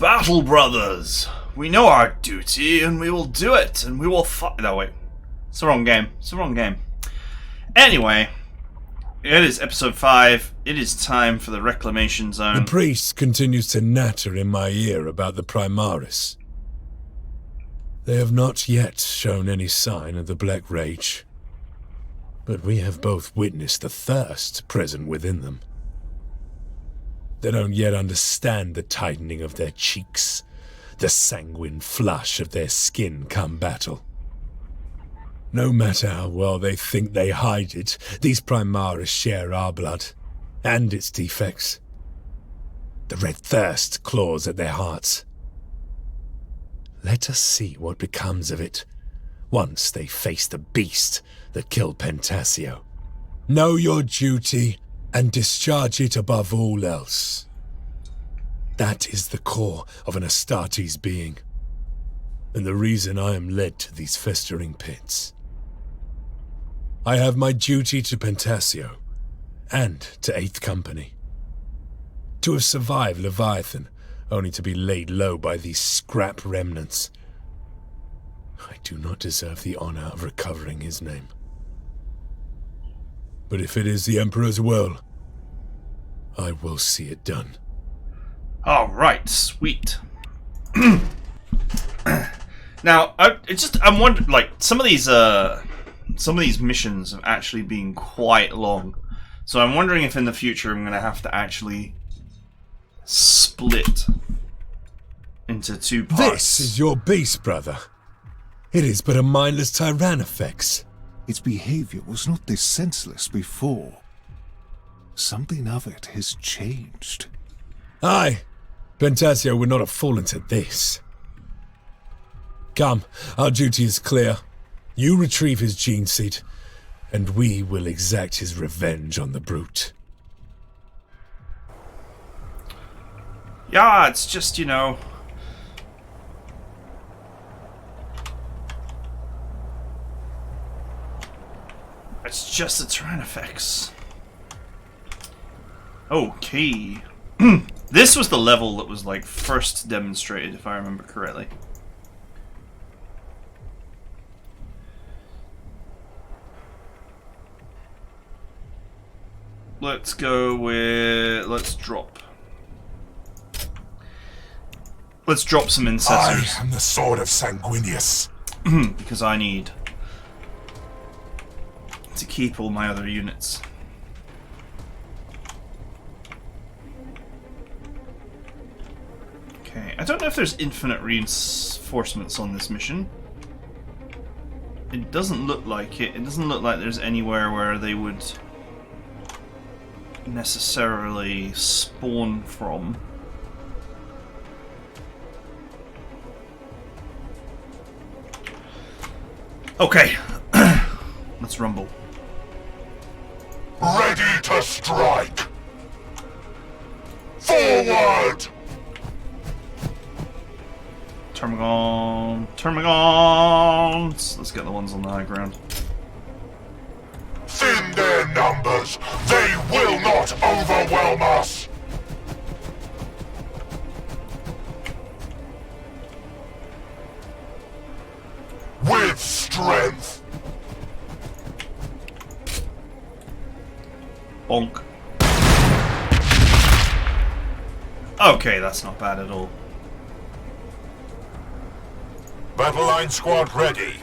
Battle Brothers! We know our duty and we will do it and we will fight. No, wait. It's the wrong game. It's the wrong game. Anyway, it is episode 5. It is time for the Reclamation Zone. The priest continues to natter in my ear about the Primaris. They have not yet shown any sign of the Black Rage, but we have both witnessed the thirst present within them. They don't yet understand the tightening of their cheeks, the sanguine flush of their skin come battle. No matter how well they think they hide it, these Primaris share our blood, and its defects. The red thirst claws at their hearts. Let us see what becomes of it, once they face the beast that killed Pentasio. Know your duty, and discharge it above all else. That is the core of an Astartes being, and the reason I am led to these festering pits. I have my duty to Pentasio, and to 8th Company. To have survived Leviathan, only to be laid low by these scrap remnants. I do not deserve the honor of recovering his name. But if it is the Emperor's will, I will see it done. Alright, sweet. Now, I'm wondering, like, some of these missions have actually been quite long. So I'm wondering if in the future I'm going to have to actually split into 2 parts. This is your beast, brother. It is but a mindless Tyrannofex. Its behavior was not this senseless before. Something of it has changed. Aye, Pentasio would not have fallen to this. Come, our duty is clear. You retrieve his gene seed, and we will exact his revenge on the brute. Yeah, it's just, you know... It's just a Tyrannofex. Okay. This was the level that was, like, first demonstrated, if I remember correctly. Let's go with... Let's drop some Incessors. I am the sword of Sanguinius. Because I need to keep all my other units. Okay, I don't know if there's infinite reinforcements on this mission. It doesn't look like it. It doesn't look like there's anywhere where they would necessarily spawn from. Okay, let's rumble. Ready to strike! Forward! Termagants! Let's get the ones on the high ground. Thin their numbers! They will not overwhelm us! With strength! Bonk. Okay, that's not bad at all. Battle line squad ready.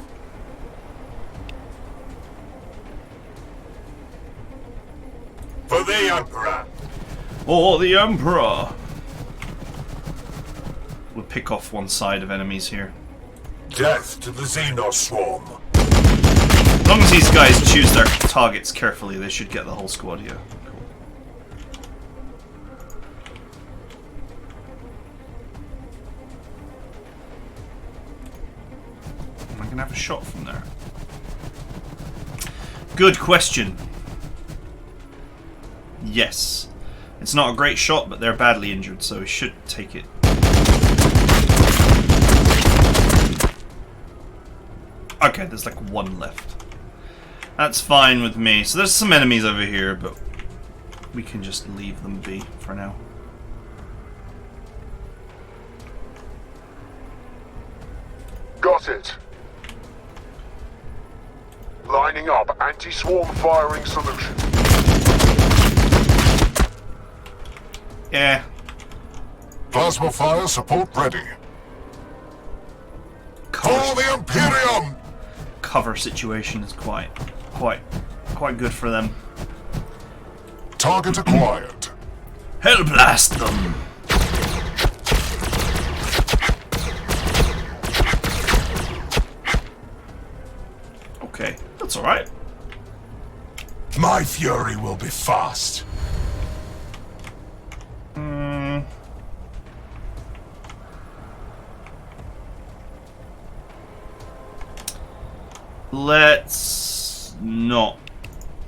For the Emperor! Or the Emperor! We'll pick off one side of enemies here. Death to the Xenos swarm! As long as these guys choose their targets carefully, they should get the whole squad here. Cool. Am I gonna have a shot from there? Good question. Yes. It's not a great shot, but they're badly injured, so we should take it. Okay, there's like one left. That's fine with me. So there's some enemies over here, but we can just leave them be for now. Spotted. Lining up anti-swarm firing solution. Yeah. Plasma fire support ready. For the Imperium! Cover situation is quite good for them. Target acquired. Hell blast them! Okay, that's alright. My fury will be fast.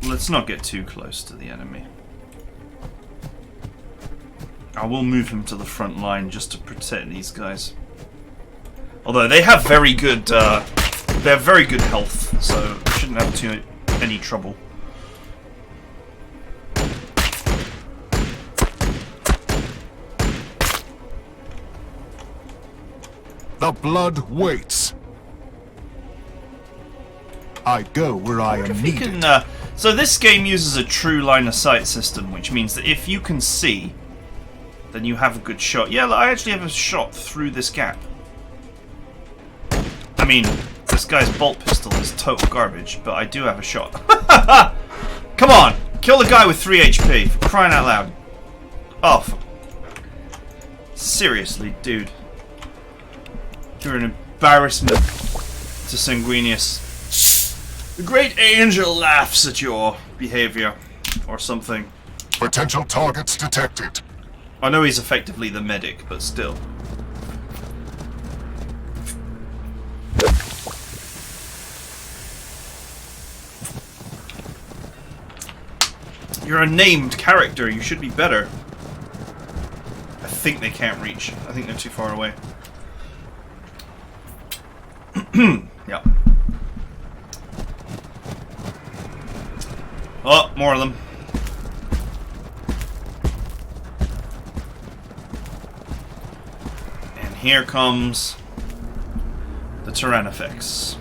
Let's not get too close to the enemy. I will move him to the front line just to protect these guys. Although they have very good health, so shouldn't have any trouble. The blood waits. I go where I am needed. So this game uses a true line of sight system, which means that if you can see, then you have a good shot. Yeah, I actually have a shot through this gap. I mean, this guy's bolt pistol is total garbage, but I do have a shot. Come on! Kill the guy with 3 HP, for crying out loud. Oh, seriously, dude. You're an embarrassment to Sanguinius. The great angel laughs at your behavior, or something. Potential targets detected. I know he's effectively the medic, but still. You're a named character, you should be better. I think they can't reach. I think they're too far away. Yeah. Oh, more of them. And here comes the Tyrannifex.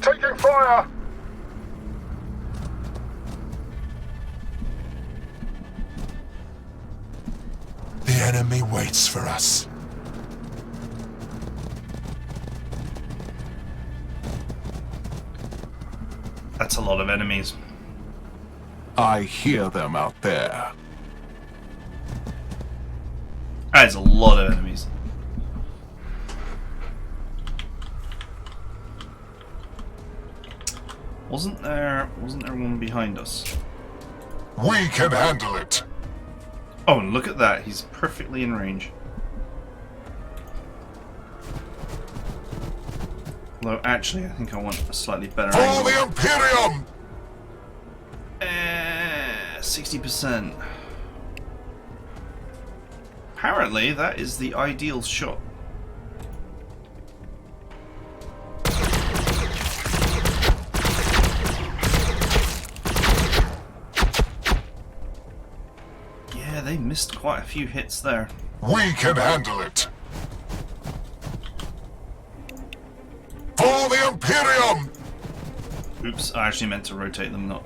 Taking fire! The enemy waits for us. That's a lot of enemies. I hear them out there. That is a lot of enemies. Wasn't there one behind us? We can handle it. Oh, and look at that. He's perfectly in range. Although, actually, I think I want a slightly better For angle. the Imperium! 60%. Apparently, that is the ideal shot. Yeah, they missed quite a few hits there. We can handle it. For the Imperium! Oops, I actually meant to rotate them, not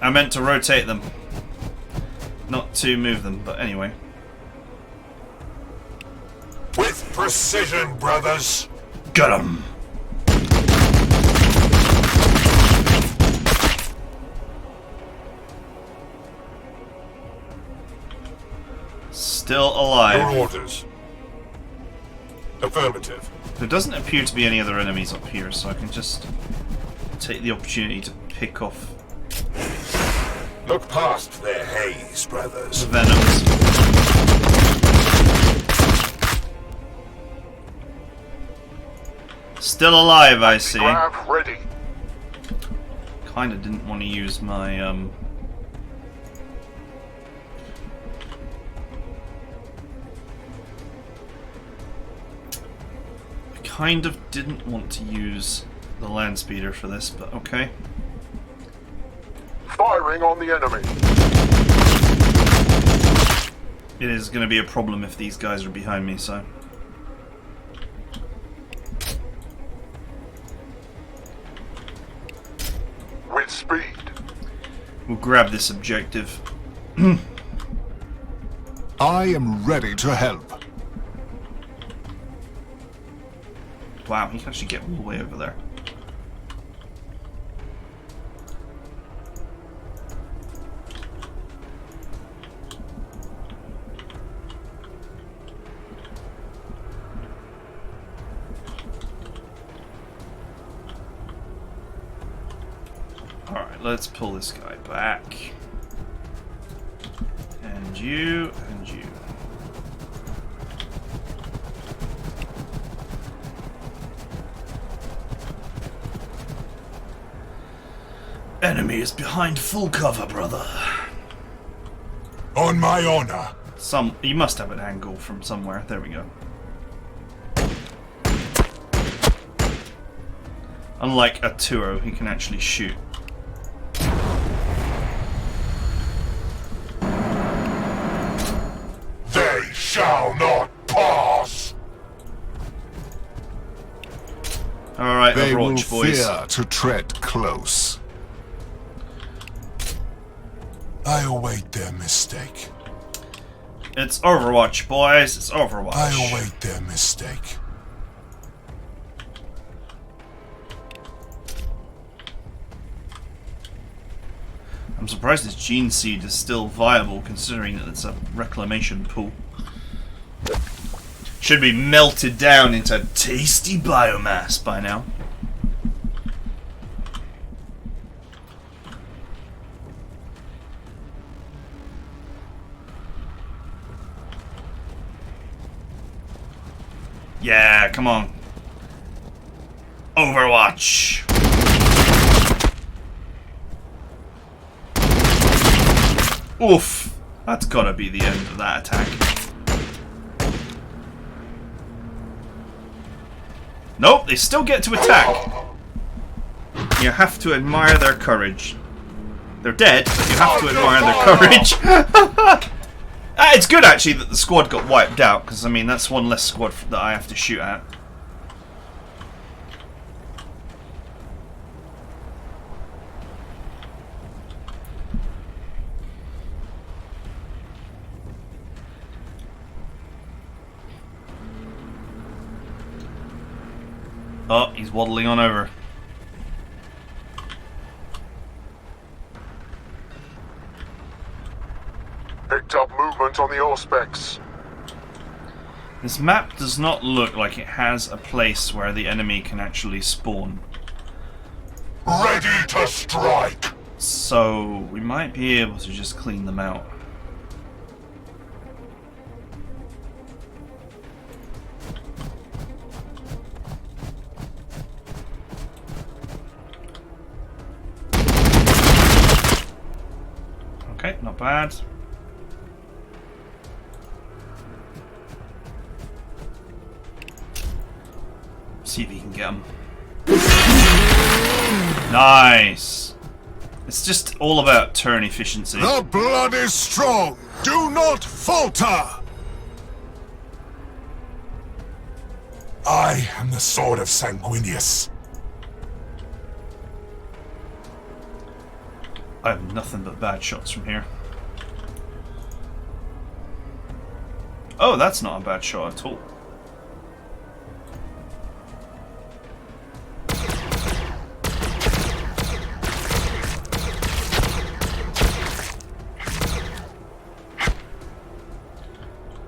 I meant to rotate them, not to move them, but anyway. With precision, brothers. Got him! Still alive. Your orders. Affirmative. There doesn't appear to be any other enemies up here, so I can just take the opportunity to pick off Look past their haze, brothers. the venoms. Still alive, I see. Grab ready. Kinda didn't want to use my kind of didn't want to use the land speeder for this, but okay. Firing on the enemy. It is going to be a problem if these guys are behind me, so... With speed. We'll grab this objective. I am ready to help. Wow, he can actually get all the way over there. Alright, let's pull this guy back. And you, and you. Enemy is behind full cover, brother. On my honor. You must have an angle from somewhere. There we go. Unlike a Turo, he can actually shoot. They shall not pass. Alright, They will Overwatch boys. fear to tread close. I await their mistake. It's Overwatch, boys. It's Overwatch. I await their mistake. I'm surprised this gene seed is still viable, considering that it's a reclamation pool. Should be melted down into tasty biomass by now. Yeah, come on. Overwatch. Oof. That's gotta be the end of that attack. Nope, they still get to attack. You have to admire their courage. They're dead, but you have to admire their courage. It's good actually that the squad got wiped out, because I mean that's one less squad that I have to shoot at. Oh, he's waddling on over. Picked up movement on the Auspex. This map does not look like it has a place where the enemy can actually spawn. Ready to strike. So we might be able to just clean them out. Okay, not bad. See if he can get him. Nice! It's just all about turn efficiency. The blood is strong. Do not falter. I am the sword of Sanguinius. I have nothing but bad shots from here. Oh, that's not a bad shot at all.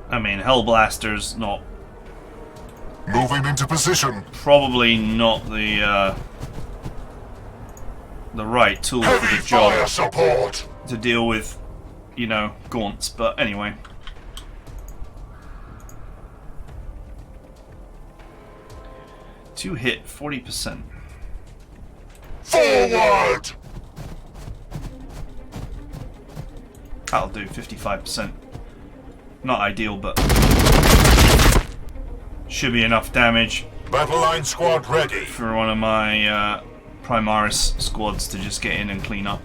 I mean, Hellblaster's not... Moving into position. Probably not the right tool for Heavy the fire job support. to deal with, you know, gaunts, but anyway. Two hit, 40%. Forward. That'll do, 55%. Not ideal, but should be enough damage Battle line squad ready. for one of my Primaris squads to just get in and clean up.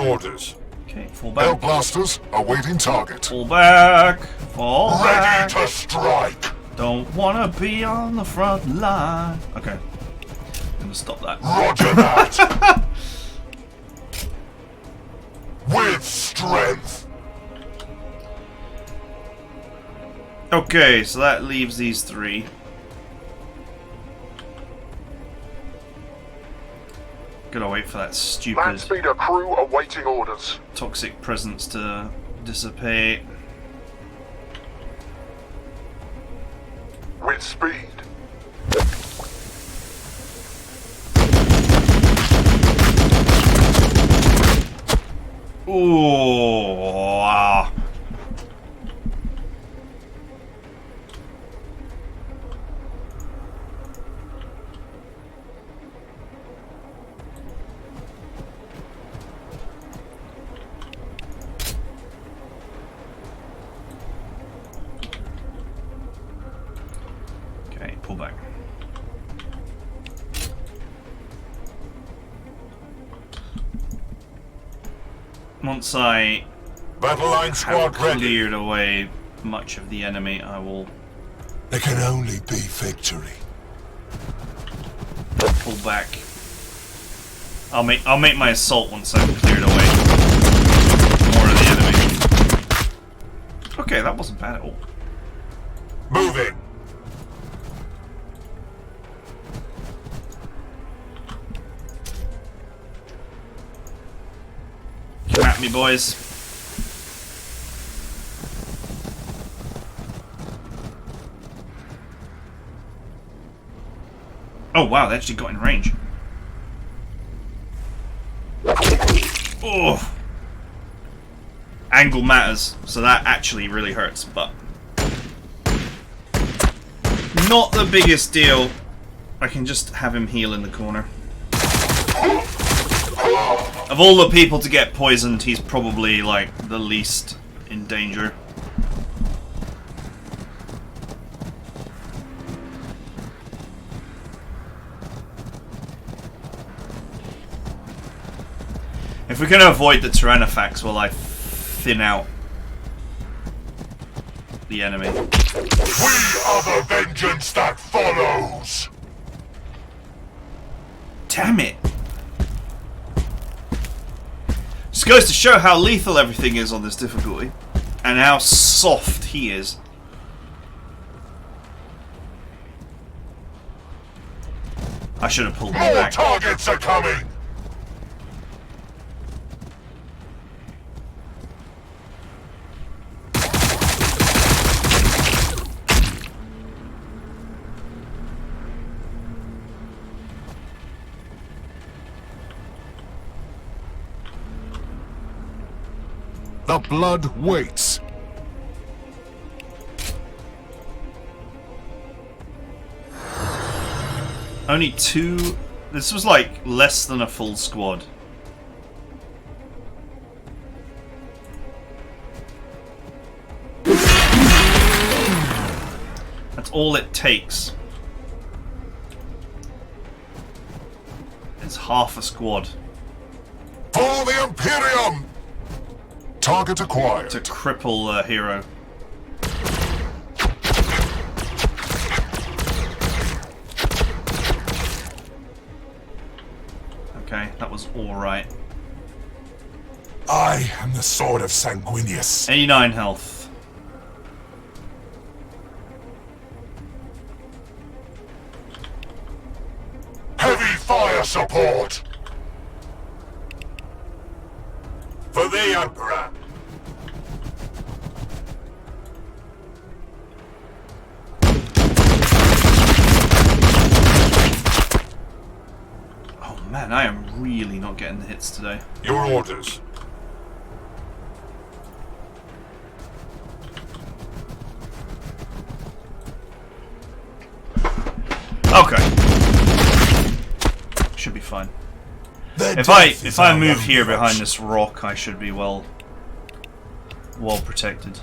orders. Okay, fall Hell back. blasters awaiting target. Fall back. Fall back. Ready to strike. Don't wanna be on the front line. Okay. I'm gonna stop that. Roger that. With strength. Okay, so that leaves these three. Gotta wait for that Land stupid speeder crew awaiting orders. toxic presence to dissipate. With speed. Ooh, wow. Okay, pull back. Once I Battle line have squad ready. cleared away much of the enemy, I will There can only be victory. pull back. I'll make my assault once I've cleared away more of the enemy. Okay, that wasn't bad at all. Moving. Come at me, boys. Oh wow, they actually got in range. Oh, angle matters, so that actually really hurts, but not the biggest deal. I can just have him heal in the corner. Of all the people to get poisoned, he's probably like the least in danger. If we can avoid the Tyrannofax while I thin out the enemy. We are the vengeance that follows. Damn it! Just goes to show how lethal everything is on this difficulty, and how soft he is. I should have pulled him More back. targets are coming. The blood waits. Only two. This was like less than a full squad. That's all it takes. It's half a squad For the Imperium. Target acquired. to cripple a hero. Okay, that was alright. I am the sword of Sanguinius. 89 health. Heavy fire support. For the Emperor. Oh man, I am really not getting the hits today. Your orders. Okay. Should be fine. If I move here behind this rock, I should be well protected.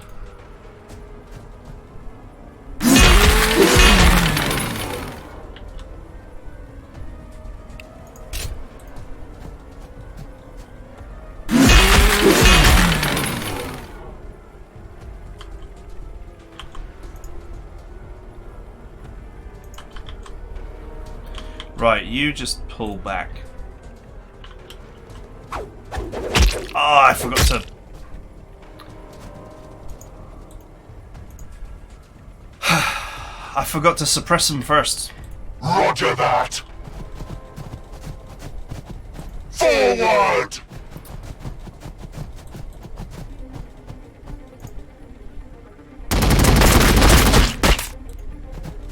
Right, you just pull back. Ah, I forgot to... I forgot to suppress him first. Roger that! Forward!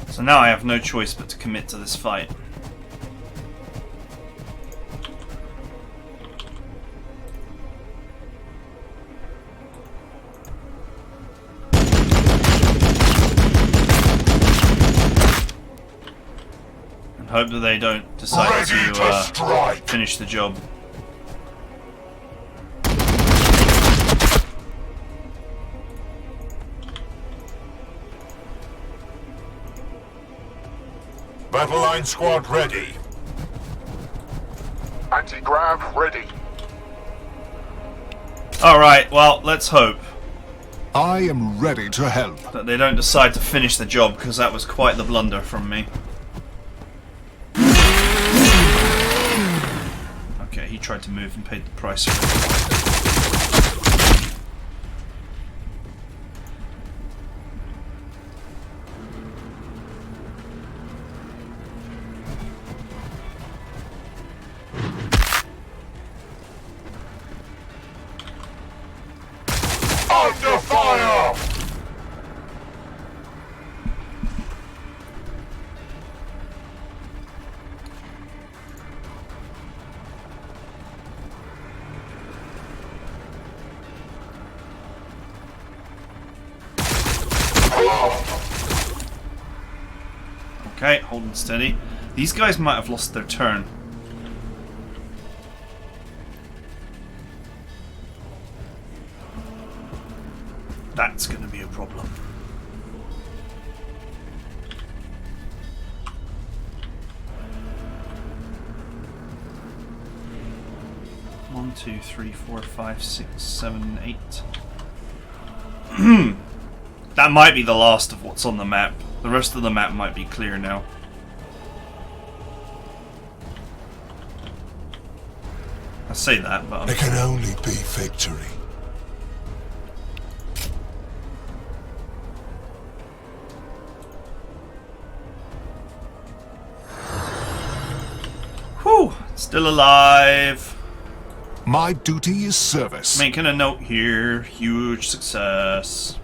So now I have no choice but to commit to this fight. And hope that they don't decide Ready to to strike! finish the job. Battle line squad ready. Anti-grav ready. Alright, well, let's hope I am ready to help. that they don't decide to finish the job, because that was quite the blunder from me. Okay, he tried to move and paid the price. Under fire! Okay, holding steady. These guys might have lost their turn. That's going to be a problem. One, two, three, four, five, six, seven, 8. That might be the last of what's on the map. The rest of the map might be clear now. I say that, but There can only be victory. whew, still alive. My duty is service. Making a note here. Huge success.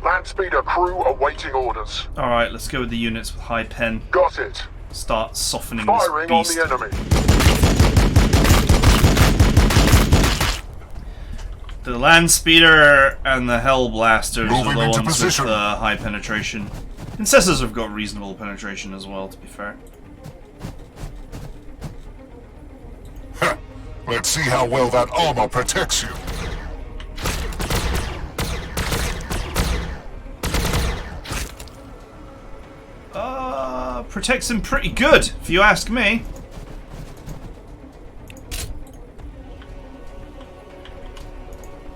Land speeder crew awaiting orders. Alright, let's go with the units with high pen. Got it. Start softening Firing on this beast. the enemy. The land speeder and the hell blasters are Moving the into ones position. with high penetration. Incessors have got reasonable penetration as well, to be fair. Heh. Let's see how well that armor protects you. Protects him pretty good, if you ask me.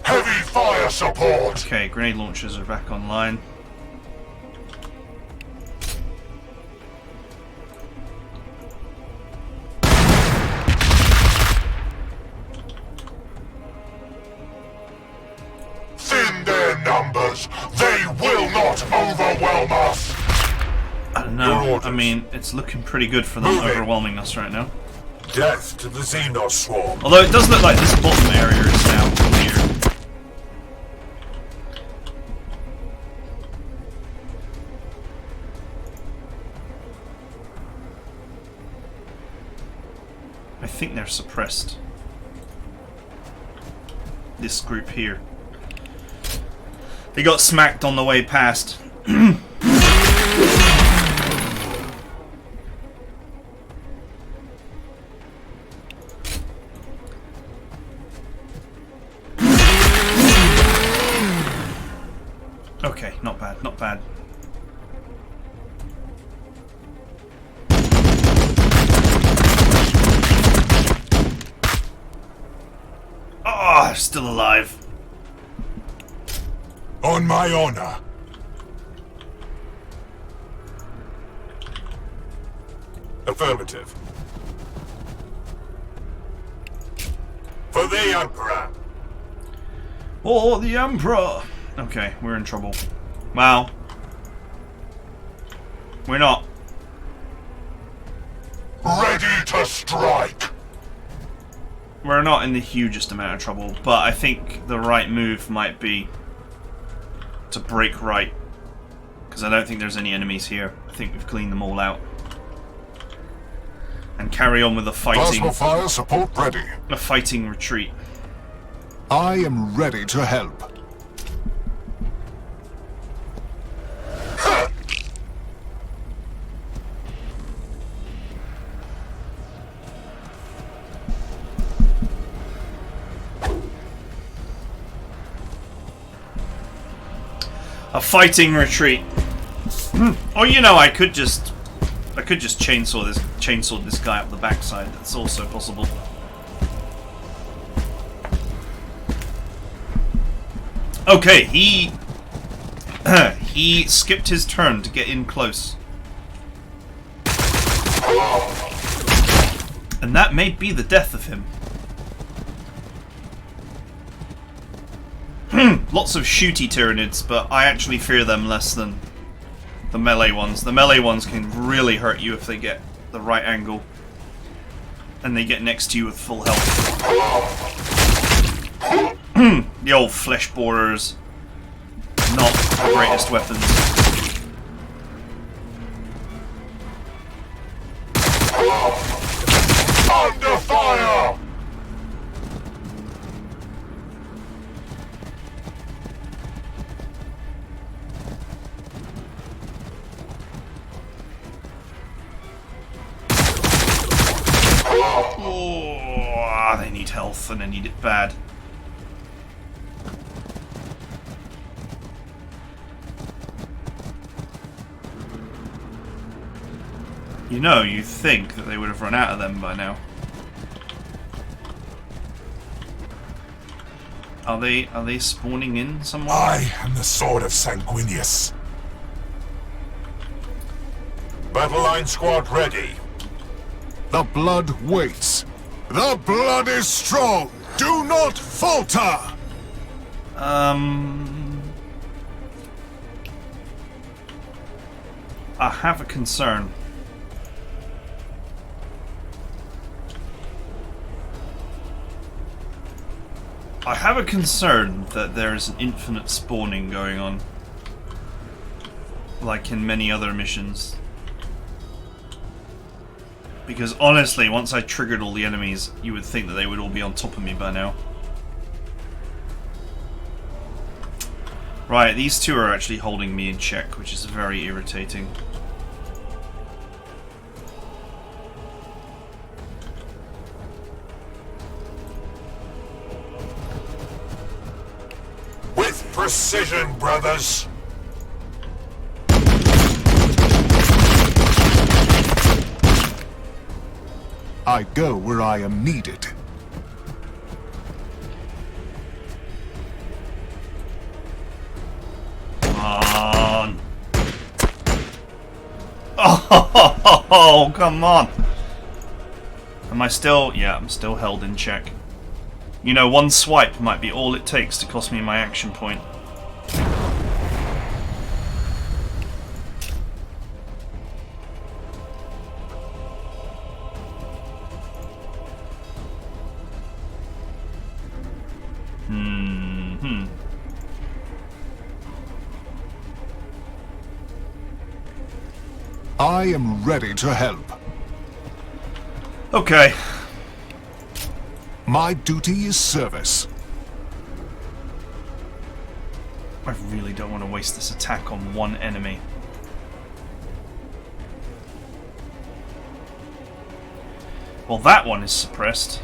Heavy fire support. Okay, grenade launchers are back online. Thin their numbers. They will not overwhelm us. I don't Your know. orders. I mean, it's looking pretty good for them Moving. overwhelming us right now. Death to the Xenos swarm. Although it does look like this bottom area is now clear. I think they're suppressed. This group here. They got smacked on the way past. Okay, not bad, not bad. still alive. On my honor. Affirmative. For the Emperor. Or the Emperor. Okay, we're in trouble. Wow. We're not. Ready to strike. We're not in the hugest amount of trouble, but I think the right move might be to break right. Because I don't think there's any enemies here. I think we've cleaned them all out. And carry on with the fighting. Plasma fire support ready. A fighting retreat. I am ready to help. A fighting retreat. Or you know, I could just chainsaw this guy up the backside. That's also possible. Okay, he skipped his turn to get in close. And that may be the death of him. Lots of shooty Tyranids, but I actually fear them less than the melee ones. The melee ones can really hurt you if they get the right angle. And they get next to you with full health. The old flesh borers. Not the greatest weapons. Under fire! Oh, they need health and they need it bad. You know, you'd think that they would have run out of them by now. Are they spawning in somewhere? I am the sword of Sanguinius. Battle line squad ready. The blood waits. The blood is strong. Do not falter. I have a concern. I have a concern that there is an infinite spawning going on. Like in many other missions. Because honestly, once I triggered all the enemies, you would think that they would all be on top of me by now. Right, these two are actually holding me in check, which is very irritating. With precision, brothers. I go where I am needed. Come on. Oh, come on. Am I still... Yeah, I'm still held in check. You know, one swipe might be all it takes to cost me my action point. I am ready to help. Okay. My duty is service. I really don't want to waste this attack on one enemy. Well, that one is suppressed.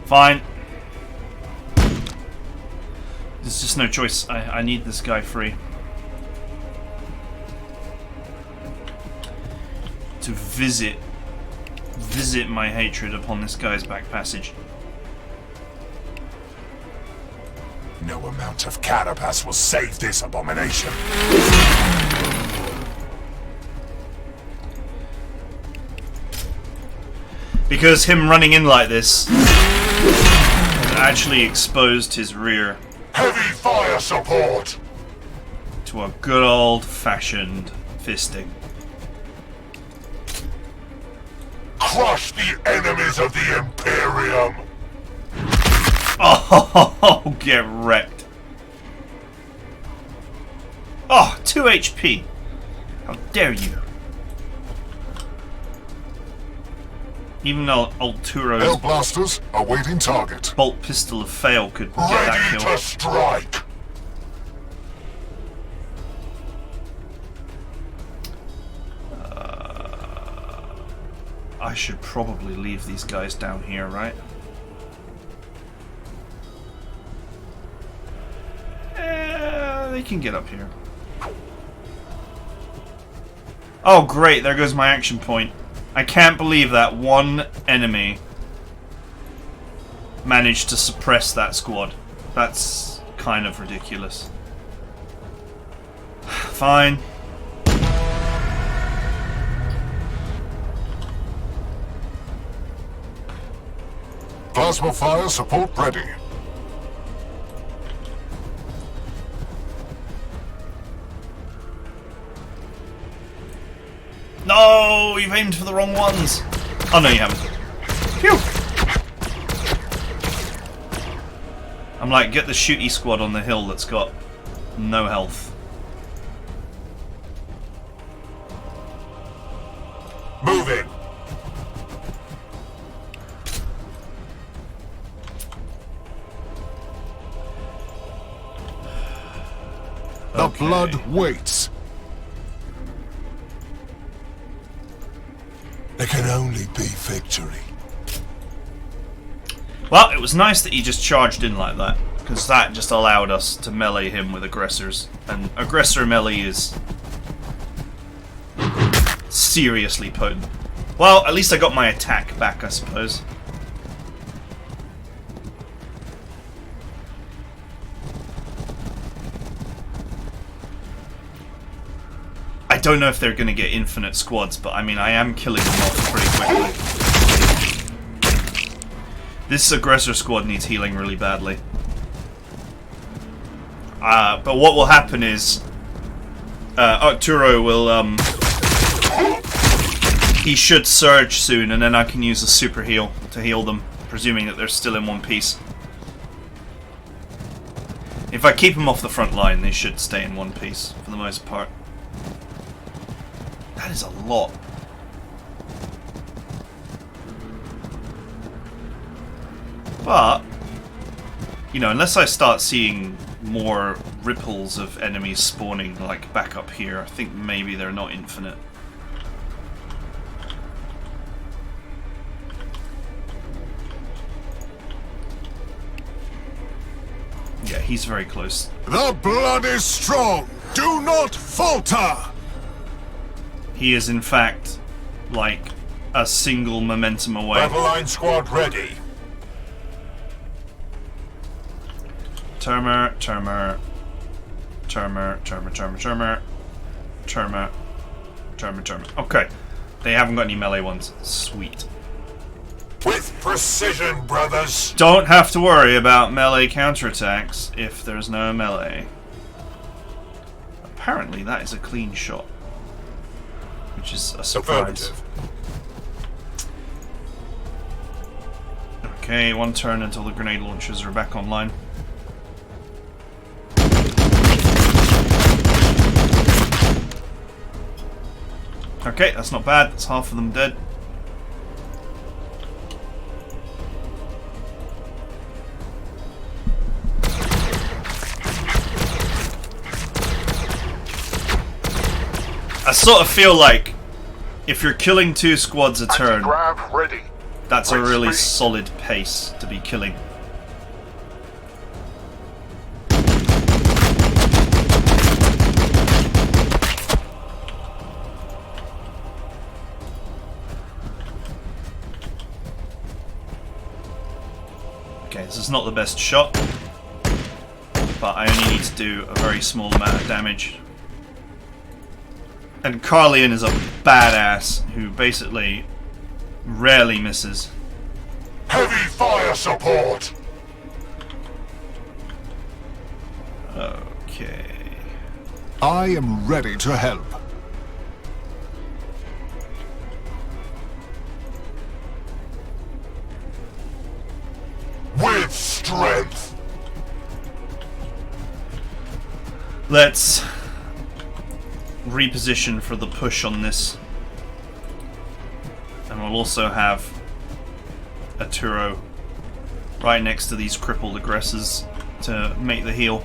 Fine. There's just no choice. I need this guy free. To visit visit my hatred upon this guy's back passage. No amount of carapace will save this abomination. Because him running in like this has actually exposed his rear Heavy fire support! to a good old-fashioned fisting. Crush the enemies of the Imperium! Oh, get wrecked. Oh, 2 HP. How dare you. Even though old Turo's Hellblasters awaiting target. bolt pistol of fail could get that Ready kill. to strike! I should probably leave these guys down here, right? They can get up here. Oh great, there goes my action point. I can't believe that one enemy managed to suppress that squad. That's kind of ridiculous. Fine. Plasma fire support ready. No, you've aimed for the wrong ones. Oh no, you haven't. Phew. I'm like, get the shooty squad on the hill that's got no health. Moving. The Okay. blood waits. There can only be victory. Well, it was nice that he just charged in like that, because that just allowed us to melee him with aggressors, and aggressor melee is seriously potent. Well, at least I got my attack back, I suppose. I don't know if they're going to get infinite squads, but I mean, I am killing them off pretty quickly. This aggressor squad needs healing really badly. But what will happen is Arturo will he should surge soon, and then I can use a super heal to heal them, presuming that they're still in one piece. If I keep them off the front line, they should stay in one piece for the most part. That is a lot. But, you know, unless I start seeing more ripples of enemies spawning, like back up here, I think maybe they're not infinite. Yeah, he's very close. The blood is strong! Do not falter! He is, in fact, like a single momentum away. Battle line squad ready. Termer, Termer, Termer, Termer, Termer, Termer, Termer, Termer, Termer. Okay. They haven't got any melee ones. Sweet. With precision, brothers! Don't have to worry about melee counterattacks if there's no melee. Apparently that is a clean shot. Which is a surprise. Affirmative. Okay, one turn until the grenade launchers are back online. Okay, that's not bad. That's half of them dead. I sort of feel like if you're killing 2 squads a turn, Anti-grav ready. that's a Light really speed. solid pace to be killing. is not the best shot, but I only need to do a very small amount of damage. And Carlian is a badass who basically rarely misses. Heavy fire support! Okay. I am ready to help. With strength! Let's reposition for the push on this. And we'll also have a Turo right next to these crippled aggressors to make the heal.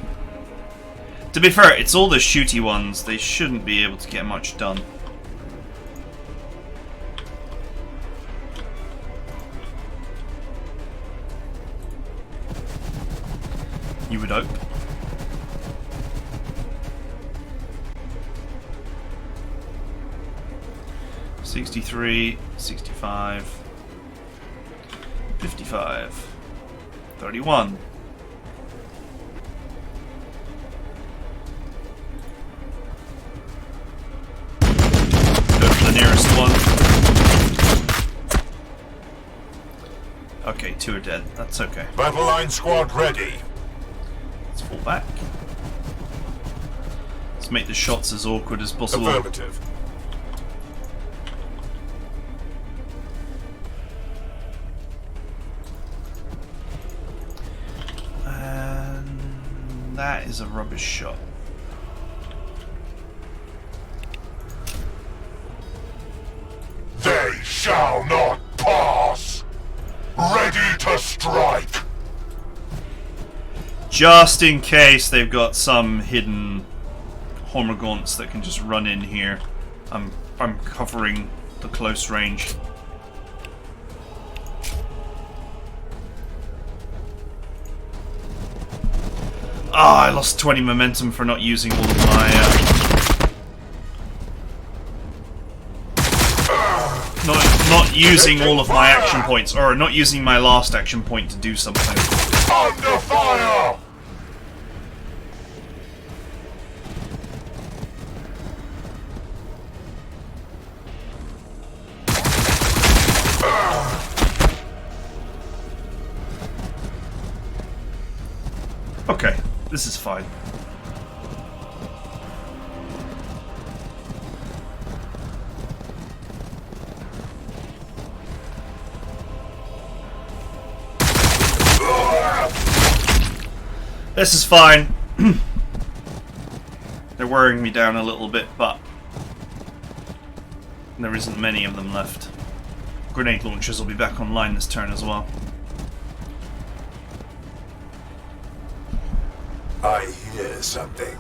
To be fair, it's all the shooty ones. They shouldn't be able to get much done. You would hope. $63, $65, $55, $31. Go for the nearest one. Okay, 2 are dead. That's okay. Battle line squad ready. Let's fall back. Let's make the shots as awkward as possible. Affirmative. That is a rubbish shot. They shall not pass. Ready to strike. Just in case they've got some hidden Hormagaunts that can just run in here. I'm covering the close range. Ah, I lost 20 momentum for not using all of my not using all of my action points, or not using my last action point to do something. Under fire! Okay, this is fine. This is fine. They're wearing me down a little bit, but there isn't many of them left. Grenade launchers will be back online this turn as well. I hear something.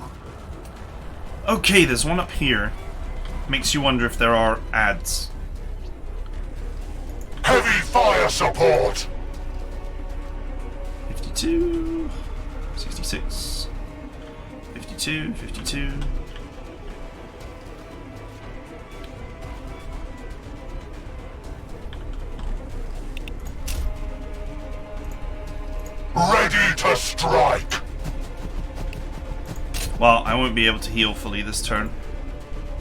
Okay, there's one up here. Makes you wonder if there are ads. Heavy fire support! 52, 66, 52, 52. Ready to strike! Well, I won't be able to heal fully this turn.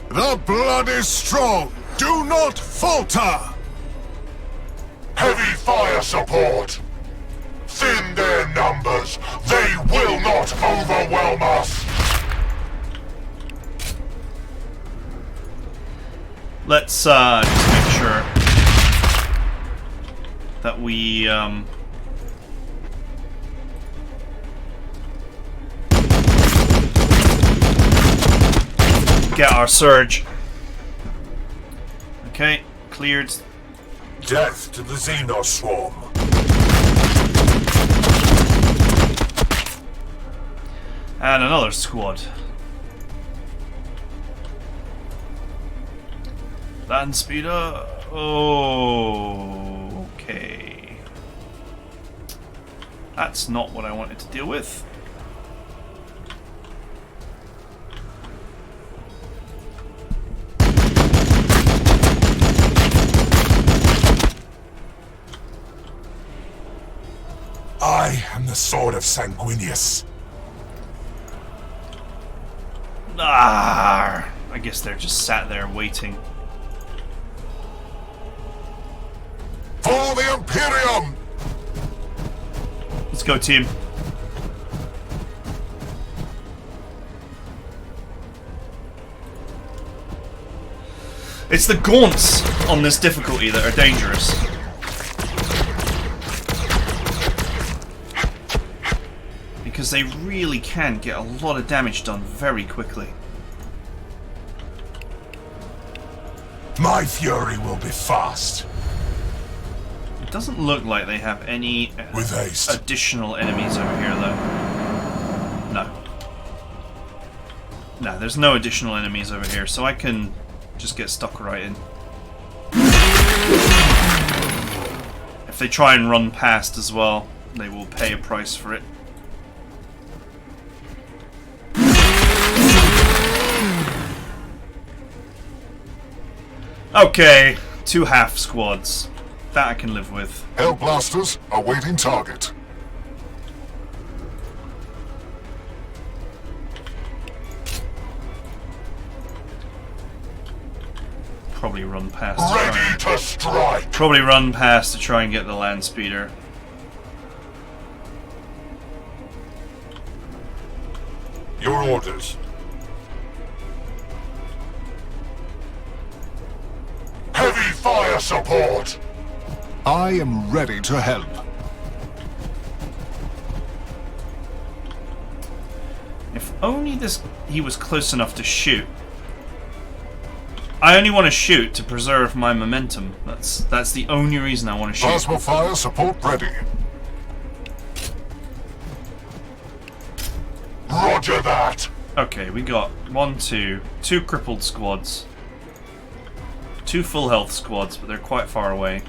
The blood is strong. Do not falter. Heavy fire support! Thin their numbers! They will not overwhelm us! Let's just make sure that we get our surge. Okay, cleared. Death to the Xenos swarm! And another squad. Land speeder. Oh, okay. That's not what I wanted to deal with. I the sword of Sanguinius. Ah, I guess they're just sat there waiting. For the Imperium! Let's go, team. It's the gaunts on this difficulty that are dangerous. Because they really can get a lot of damage done very quickly. My fury will be fast. It doesn't look like they have any With haste. additional enemies over here, though. No. No, there's no additional enemies over here, so I can just get stuck right in. If they try and run past as well, they will pay a price for it. Okay, 2 half squads. That I can live with. Hellblasters awaiting target. Probably run past. Ready to strike. Probably run past to try and get the land speeder. Your orders. Heavy fire support. I am ready to help. If only he was close enough to shoot. I only want to shoot to preserve my momentum. That's the only reason I want to shoot. Plasma fire support ready. Roger that. Okay, we got 2 crippled squads. 2 full health squads, but they're quite far away.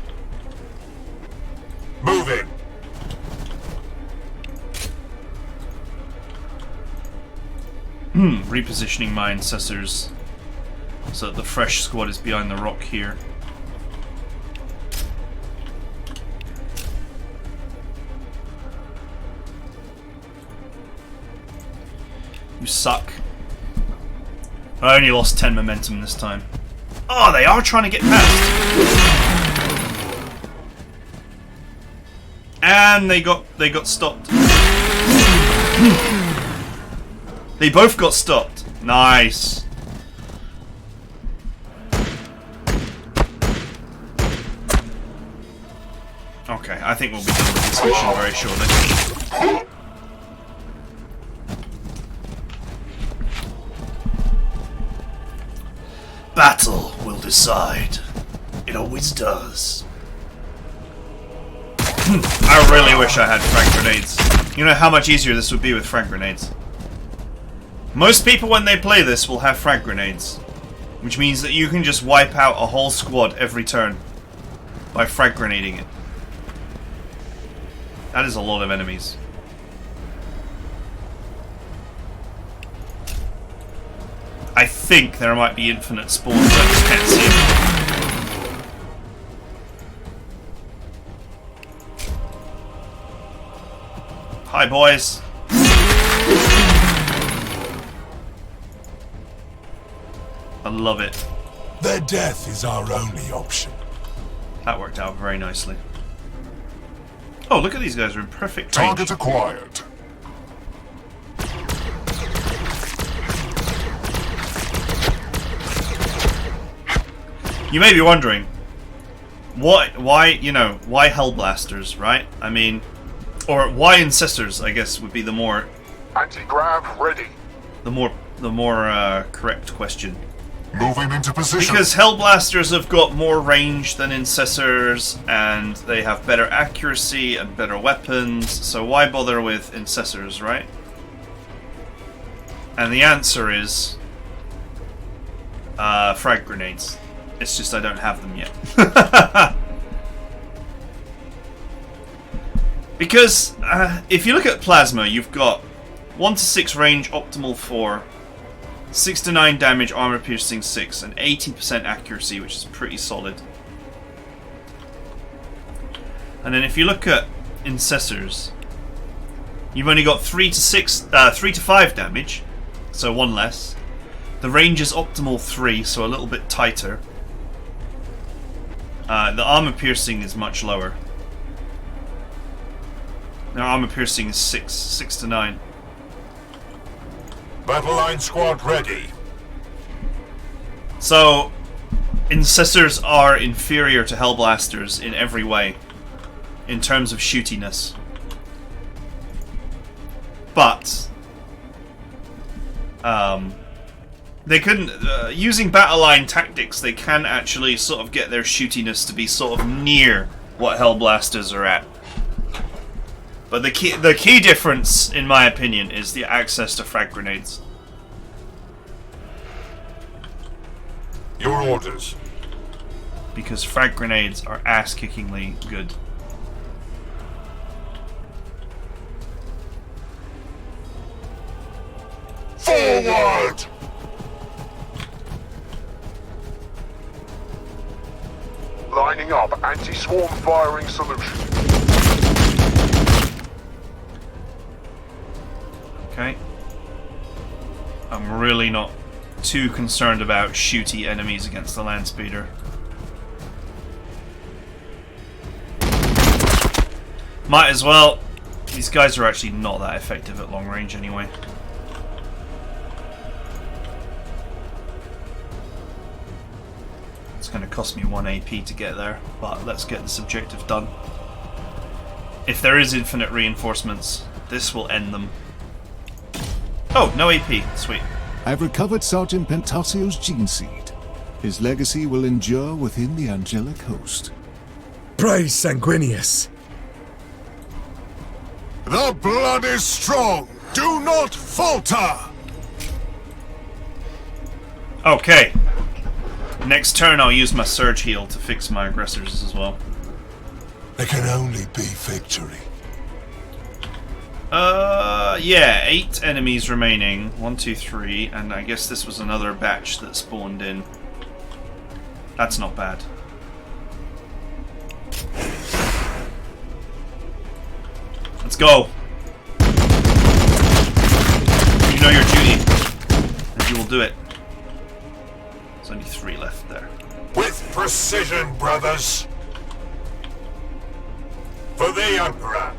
Moving. Repositioning my ancestors so that the fresh squad is behind the rock here. You suck. I only lost 10 momentum this time. Oh, they are trying to get past. And they got stopped. They both got stopped. Nice. Okay, I think we'll be done with this mission very shortly. Battle will decide. It always does. I really wish I had frag grenades. You know how much easier this would be with frag grenades. Most people when they play this will have frag grenades, which means that you can just wipe out a whole squad every turn by frag grenading it. That is a lot of enemies. I think there might be infinite spawns, I just can't see them. Hi, boys. I love it. Their death is our only option. That worked out very nicely. Oh, look at these guys, are in perfect range. Target acquired. You may be wondering, why Hellblasters, right? I mean, or why Ancestors, I guess, would be the more Anti-grav ready. the more correct question. Moving into position. Because Hellblasters have got more range than Incessors, and they have better accuracy and better weapons, so why bother with Incessors, right? And the answer is frag grenades. It's just I don't have them yet. Because if you look at Plasma, you've got 1 to 6 range, optimal 4, 6 to 9 damage, armor piercing 6, and 80% accuracy, which is pretty solid. And then if you look at Incessors, You've only got 3 to 5 damage, so 1 less. The range is optimal 3, so a little bit tighter. The armor piercing is much lower. Their armor piercing is 6 to 9. Battle line squad ready. So, Incessors are inferior to Hellblasters in every way, in terms of shootiness. But, they couldn't, using battle line tactics, they can actually sort of get their shootiness to be sort of near what Hellblasters are at. But the key difference, in my opinion, is the access to frag grenades. Your orders. Because frag grenades are ass-kickingly good. Forward! Lining up anti-swarm firing solution. Okay. I'm really not too concerned about shooty enemies against the land speeder. Might as well. These guys are actually not that effective at long range anyway. It's going to cost me 1 AP to get there, but let's get this objective done. If there is infinite reinforcements, this will end them. Oh, no AP. Sweet. I've recovered Sergeant Pentasio's gene seed. His legacy will endure within the angelic host. Praise Sanguinius. The blood is strong. Do not falter. Okay. Next turn I'll use my surge heal to fix my aggressors as well. There can only be victory. Yeah, 8 enemies remaining. 1, 2, 3, and I guess this was another batch that spawned in. That's not bad. Let's go. You know your duty, and you will do it. There's only 3 left there. With precision, brothers. For the Emperor.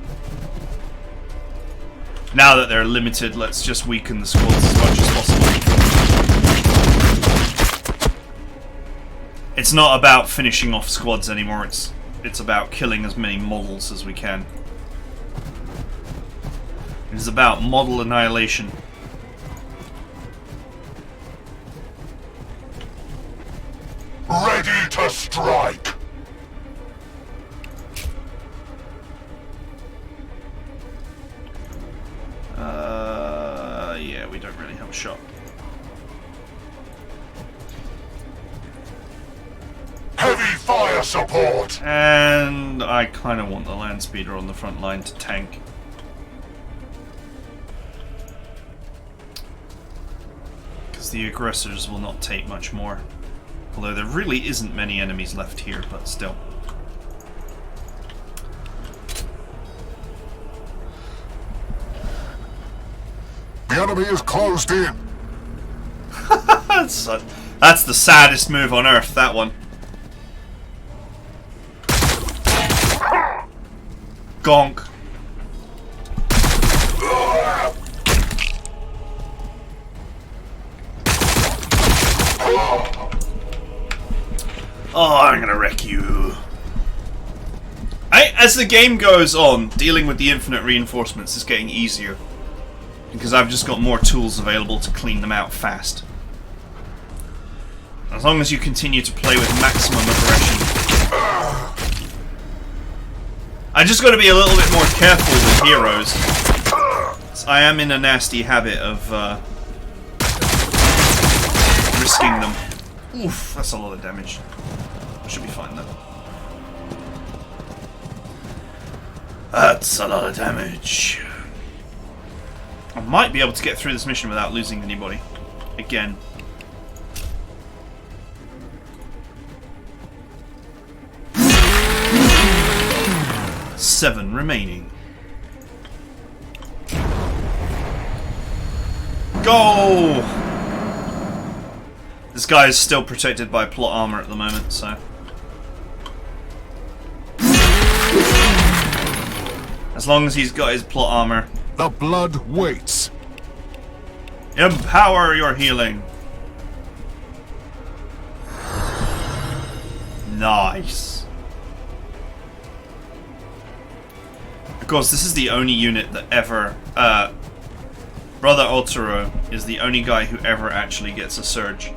Now that they're limited, let's just weaken the squads as much as possible. It's not about finishing off squads anymore, it's about killing as many models as we can. It is about model annihilation. Ready to strike. Yeah, we don't really have a shot. Heavy fire support. And I kind of want the land speeder on the front line to tank. Because the aggressors will not take much more. Although there really isn't many enemies left here, but still. The enemy is closed in. That's the saddest move on earth, that one. Gonk. Oh, I'm gonna wreck you. As the game goes on, dealing with the infinite reinforcements is getting easier. Because I've just got more tools available to clean them out fast. As long as you continue to play with maximum aggression. I just got to be a little bit more careful with heroes. I am in a nasty habit of risking them. Oof, that's a lot of damage. Should be fine though. That's a lot of damage. I might be able to get through this mission without losing anybody. Again. Seven remaining. Go! This guy is still protected by plot armor at the moment, so... As long as he's got his plot armor. The blood waits. Empower your healing. Nice. Of course, this is the only unit that ever... Brother Otaro is the only guy who ever actually gets a surge.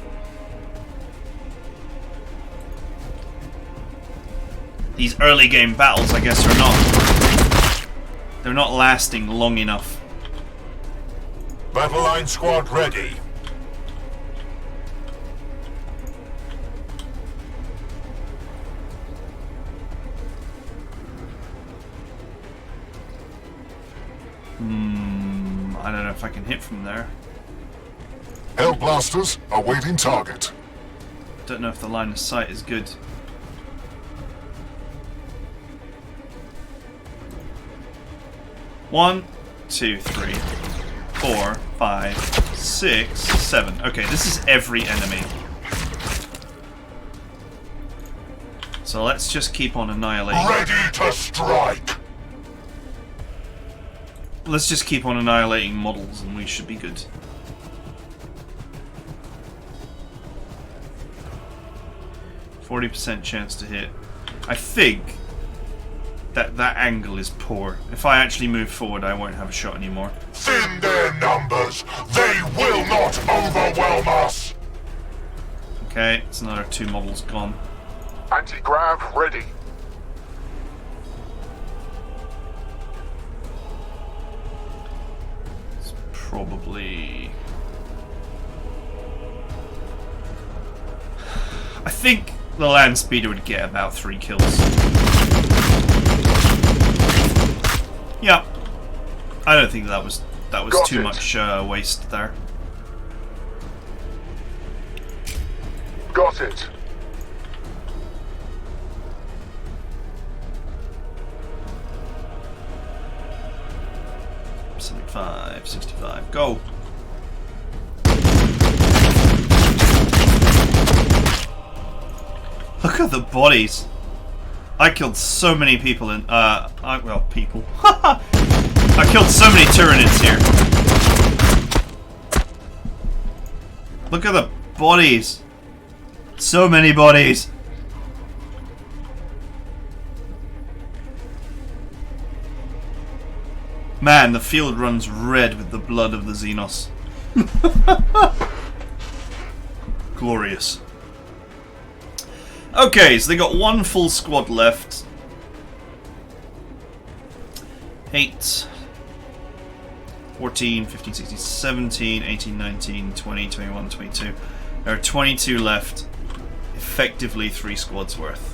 These early game battles, I guess, are not... They're not lasting long enough. Battle line squad ready. I don't know if I can hit from there. Hellblasters awaiting target. Don't know if the line of sight is good. One, two, 3, 4, 5, 6, 7. Okay, this is every enemy. So let's just keep on annihilating. Ready to strike. Let's just keep on annihilating models and we should be good. %40 chance to hit. I think that angle is poor. If I actually move forward, I won't have a shot anymore. Thin their numbers. They will not overwhelm us. Okay, it's another 2 models gone. Anti-grav ready. It's probably... I think the land speeder would get about 3 kills. Yeah. I don't think that was Got too it. much waste there. Got it. $75, $65, go! Look at the bodies! I killed so many people in, well, people. I killed so many Tyranids here. Look at the bodies! So many bodies! Man, the field runs red with the blood of the Xenos. Glorious. Okay, so they got 1 full squad left. 8, 14, 15, 16, 17, 18, 19, 20, 21, 22. There are 22 left. Effectively 3 squads worth.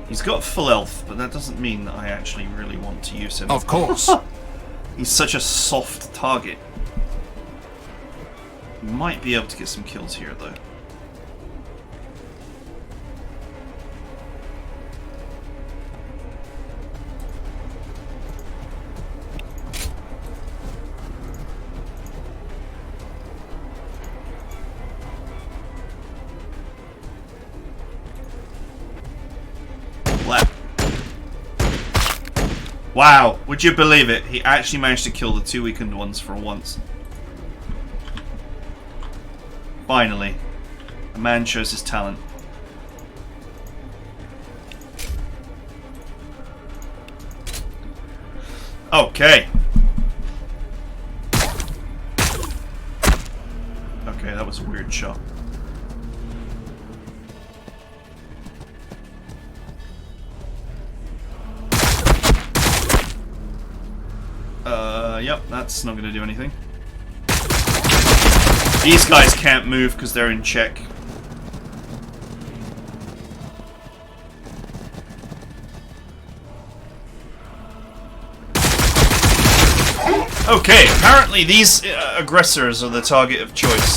He's got full health, but that doesn't mean that I actually really want to use him. Of course. He's such a soft target. Might be able to get some kills here, though. Wow, would you believe it? He actually managed to kill the 2 weakened ones for once. Finally, a man shows his talent. Okay. Okay, that was a weird shot. Yep, that's not going to do anything. These guys can't move because they're in check. Okay, apparently these aggressors are the target of choice.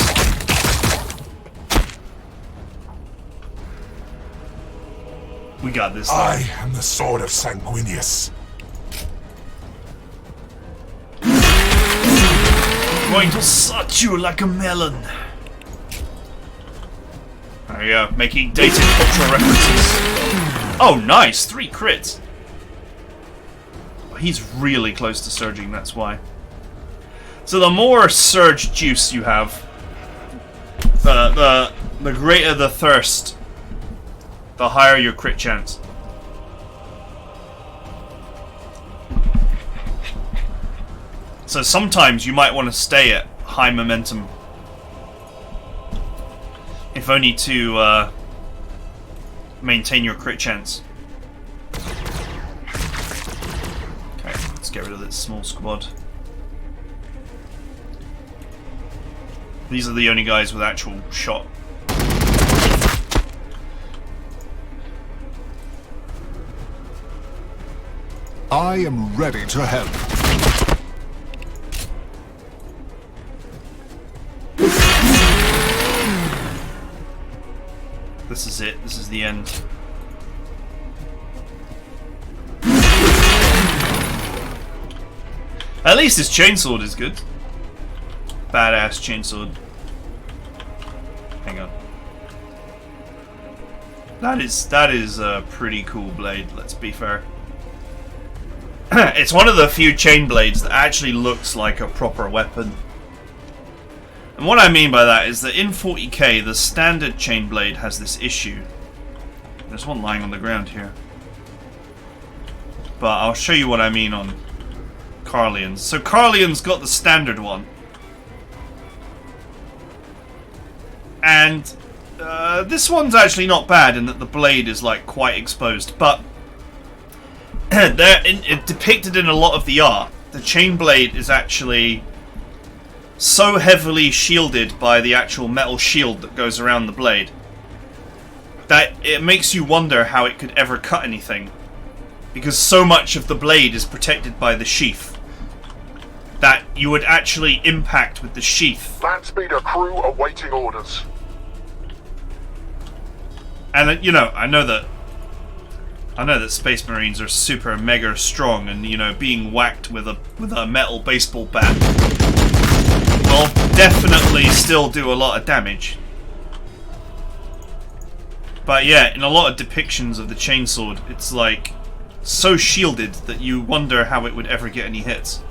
We got this. I am the sword of Sanguinius. I'm going to suck you like a melon. There you go, making dated cultural references. Oh, nice! 3 crits. He's really close to surging, that's why. So the more surge juice you have, the greater the thirst, the higher your crit chance. So sometimes you might want to stay at high momentum, if only to maintain your crit chance. Okay, let's get rid of this small squad. These are the only guys with actual shot. I am ready to help. This is it. This is the end. At least his chainsword is good. Badass chainsword. Hang on. That is a pretty cool blade, let's be fair. It's one of the few chain blades that actually looks like a proper weapon. And what I mean by that is that in 40k, the standard chain blade has this issue. There's one lying on the ground here. But I'll show you what I mean on Carlian's. So Carlian's got the standard one. And this one's actually not bad in that the blade is like quite exposed. But depicted in a lot of the art, the chain blade is actually so heavily shielded by the actual metal shield that goes around the blade that it makes you wonder how it could ever cut anything, because so much of the blade is protected by the sheath that you would actually impact with the sheath. Landspeeder crew awaiting orders. And you know, I know that Space Marines are super mega strong, and you know, being whacked with a metal baseball bat will definitely still do a lot of damage. But yeah, in a lot of depictions of the chainsword, it's like so shielded that you wonder how it would ever get any hits.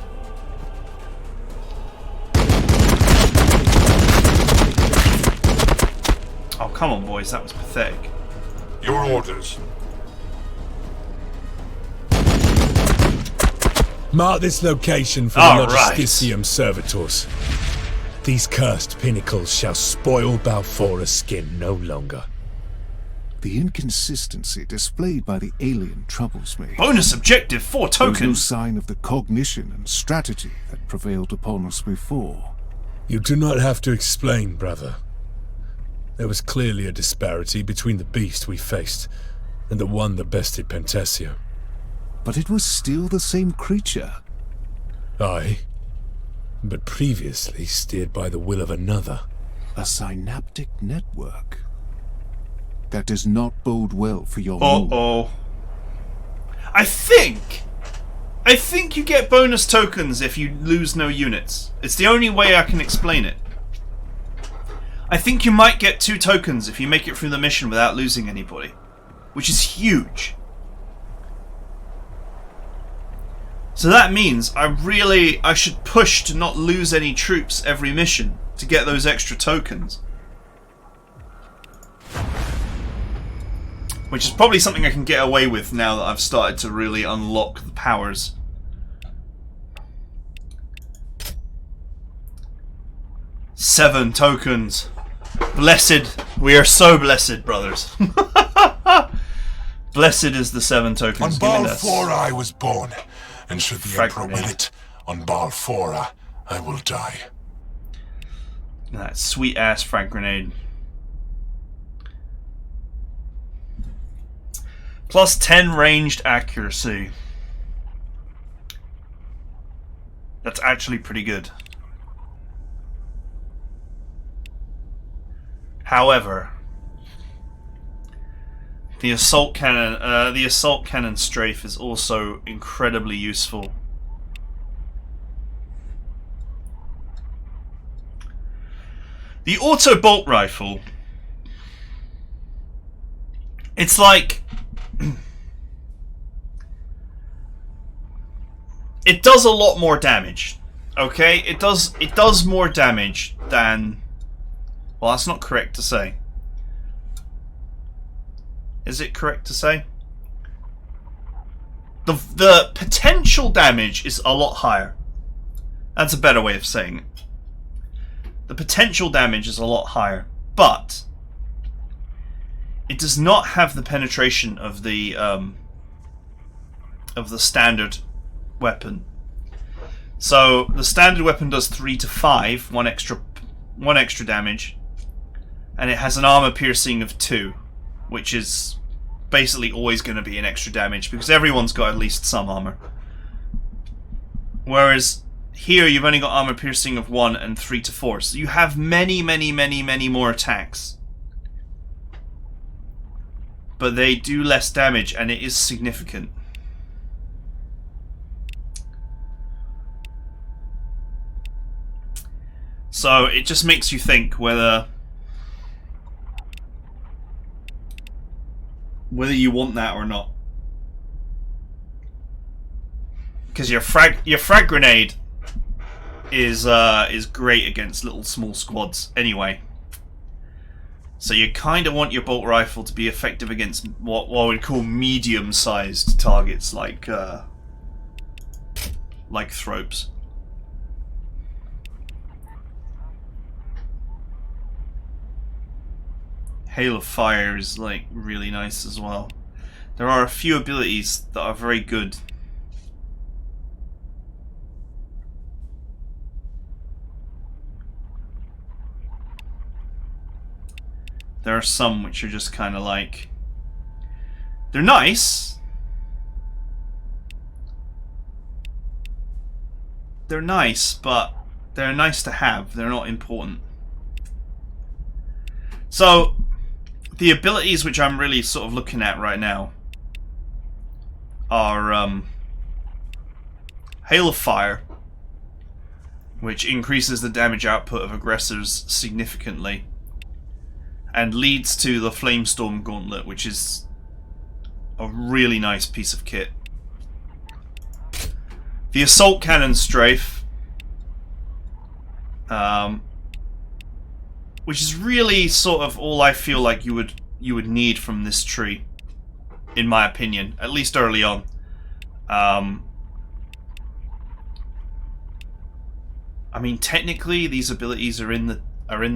Oh, come on, boys, that was pathetic. Your orders. Mark this location for All the right. Logisticium Servitors. These cursed pinnacles shall spoil Balfora's skin no longer. The inconsistency displayed by the alien troubles me. Bonus objective, 4 There's no tokens. sign of the cognition and strategy that prevailed upon us before. You do not have to explain, brother. There was clearly a disparity between the beast we faced and the one that bested Pentesio. But it was still the same creature. Aye, but previously steered by the will of another. A synaptic network. That does not bode well for your move. Uh-oh. I think you get bonus tokens if you lose no units. It's the only way I can explain it. I think you might get 2 tokens if you make it through the mission without losing anybody, which is huge. So that means I should push to not lose any troops every mission to get those extra tokens. Which is probably something I can get away with now that I've started to really unlock the powers. Seven tokens. Blessed. We are so blessed, brothers. Blessed is the 7 tokens On given us. Balfora I was born, and should the Frag Emperor will grenade. it, on Balfora I will die. That sweet ass frag grenade. Plus 10 ranged accuracy. That's actually pretty good. However, The assault cannon strafe is also incredibly useful. The auto bolt rifle, it's like it does a lot more damage. Okay, it does more damage than, well, that's not correct to say. Is it correct to say? The potential damage is a lot higher. That's a better way of saying it. The potential damage is a lot higher, but it does not have the penetration of the standard weapon. So the standard weapon does 3 to 5, one extra damage, and it has an armor piercing of 2, which is basically always going to be an extra damage because everyone's got at least some armor. Whereas here you've only got armor piercing of 1 and 3 to 4, so you have many more attacks. But they do less damage, and it is significant. So it just makes you think whether you want that or not. Because your frag grenade is great against little small squads anyway. So you kind of want your bolt rifle to be effective against what we'd call medium-sized targets, like thropes. Hail of Fire is like really nice as well. There are a few abilities that are very good. There are some which are just kind of like, they're nice. They're nice, but they're nice to have. They're not important. So the abilities which I'm really sort of looking at right now are Hail of Fire, which increases the damage output of aggressors significantly and leads to the Flamestorm Gauntlet, which is a really nice piece of kit. The Assault Cannon Strafe, which is really sort of all I feel like you would need from this tree, in my opinion, at least early on. I mean, technically, these abilities are in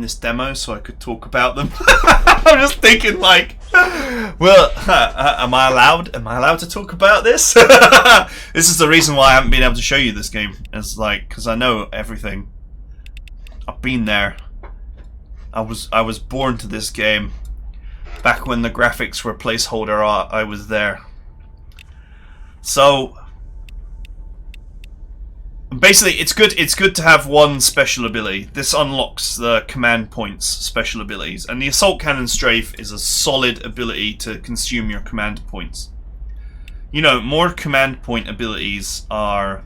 this demo, so I could talk about them. I'm just thinking, like, well, am I allowed to talk about this? This is the reason why I haven't been able to show you this game. It's like, because I know everything. I've been there. I was born to this game. Back when the graphics were placeholder art, I was there. So basically, it's good to have one special ability. This unlocks the command points special abilities, and the Assault Cannon Strafe is a solid ability to consume your command points. You know, more command point abilities are,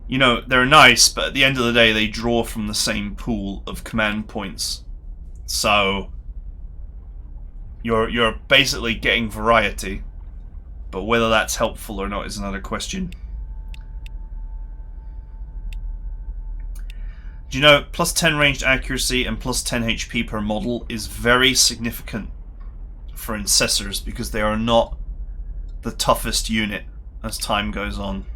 you know, they're nice, but at the end of the day, they draw from the same pool of command points. So you're basically getting variety, but whether that's helpful or not is another question. Do you know, plus 10 ranged accuracy and plus 10 HP per model is very significant for Incessors because they are not the toughest unit as time goes on.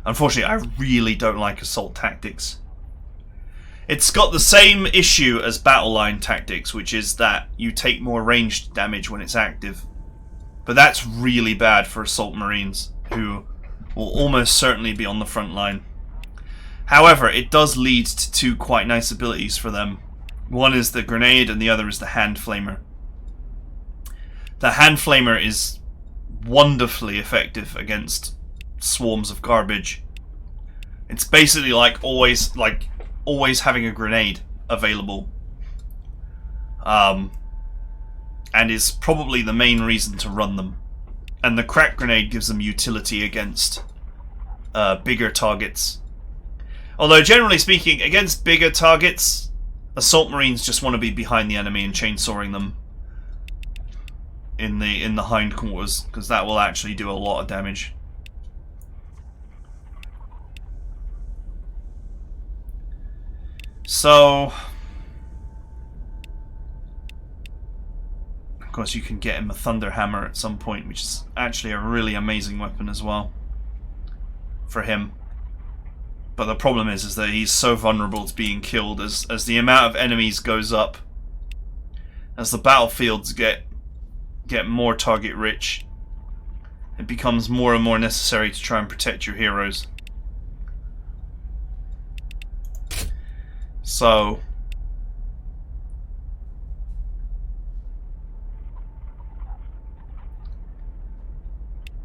Unfortunately, I really don't like Assault Tactics. It's got the same issue as Battle Line Tactics, which is that you take more ranged damage when it's active. But that's really bad for Assault Marines, who will almost certainly be on the front line. However, it does lead to two quite nice abilities for them. One is the grenade and the other is the hand flamer. The hand flamer is wonderfully effective against swarms of garbage. It's basically like always having a grenade available. and is probably the main reason to run them. And the crack grenade gives them utility against bigger targets. Although generally speaking, against bigger targets, assault marines just want to be behind the enemy and chainsawing them in the hindquarters, because that will actually do a lot of damage. So, of course, you can get him a thunder hammer at some point, which is actually a really amazing weapon as well for him. But the problem is that he's so vulnerable to being killed as the amount of enemies goes up, as the battlefields get more target rich. It becomes more and more necessary to try and protect your heroes. So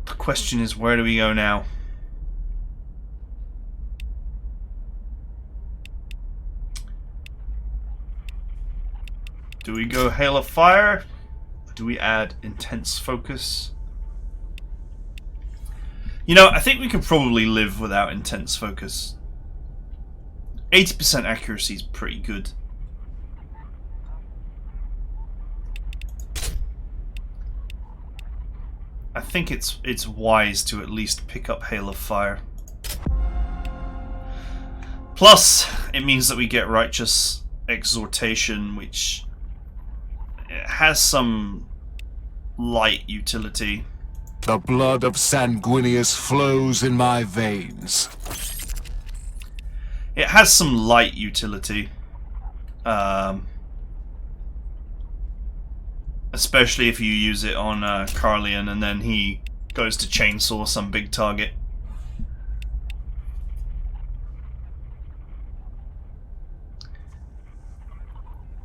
the question is, where do we go now? Do we go Hail of Fire? Do we add Intense Focus? You know, I think we could probably live without Intense Focus. 80% accuracy is pretty good. I think it's wise to at least pick up Hail of Fire. Plus, it means that we get Righteous Exhortation, which has some light utility. The blood of Sanguinius flows in my veins. It has some light utility. Especially if you use it on Carlian and then he goes to chainsaw some big target.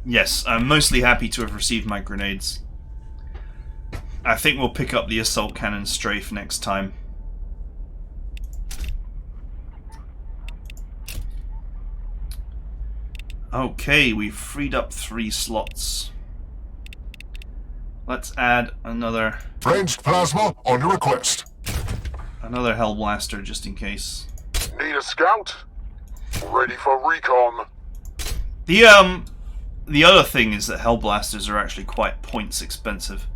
Yes, I'm mostly happy to have received my grenades. I think we'll pick up the assault cannon strafe next time. Okay, we've freed up 3 slots. Let's add another Ranged plasma on your request. another Hellblaster just in case. Need a scout? Ready for recon. The other thing is that Hellblasters are actually quite points expensive.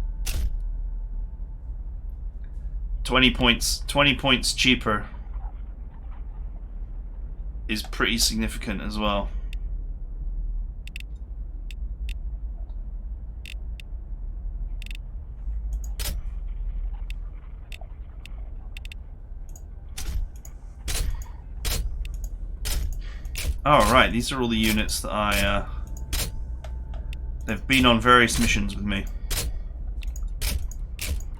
20 points cheaper is pretty significant as well. Alright, these are all the units that they've been on various missions with me.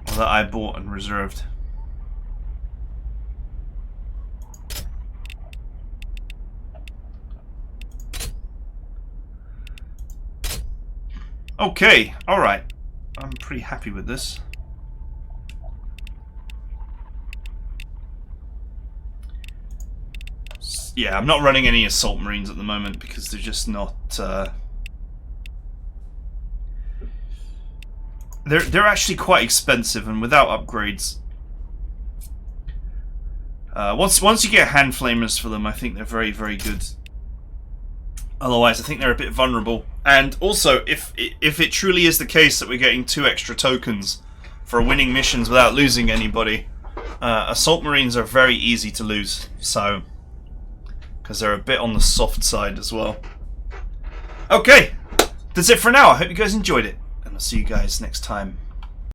Or that I bought and reserved. Okay, alright. I'm pretty happy with this. Yeah, I'm not running any Assault Marines at the moment because they're just not... They're actually quite expensive, and without upgrades... Once you get hand flamers for them, I think they're very, very good. Otherwise, I think they're a bit vulnerable. And also, if it truly is the case that we're getting 2 extra tokens for winning missions without losing anybody, Assault Marines are very easy to lose. So... because they're a bit on the soft side as well. Okay, that's it for now. I hope you guys enjoyed it, and I'll see you guys next time.